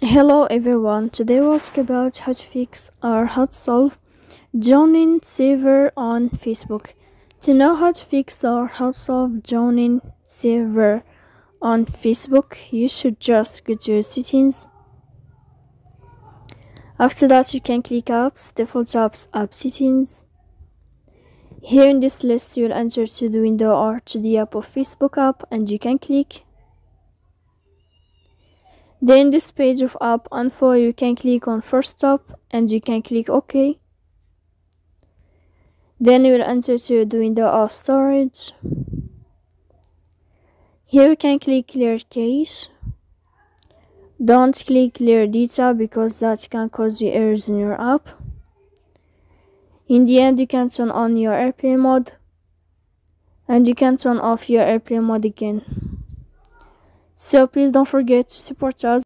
Hello everyone, today we'll talk about how to fix or how to solve joining server on Facebook. To know how to fix or how to solve joining server on Facebook, you should just go to settings. After that, you can click apps, default apps, app settings. Here in this list, you'll enter to the window or to the app of Facebook app and you can click. Then this page of app info, you can click on first stop and you can click OK. Then you will enter to the window of storage. Here you can click clear cache. Don't click clear data because that can cause you errors in your app. In the end, you can turn on your airplane mode and you can turn off your airplane mode again. So please don't forget to support us.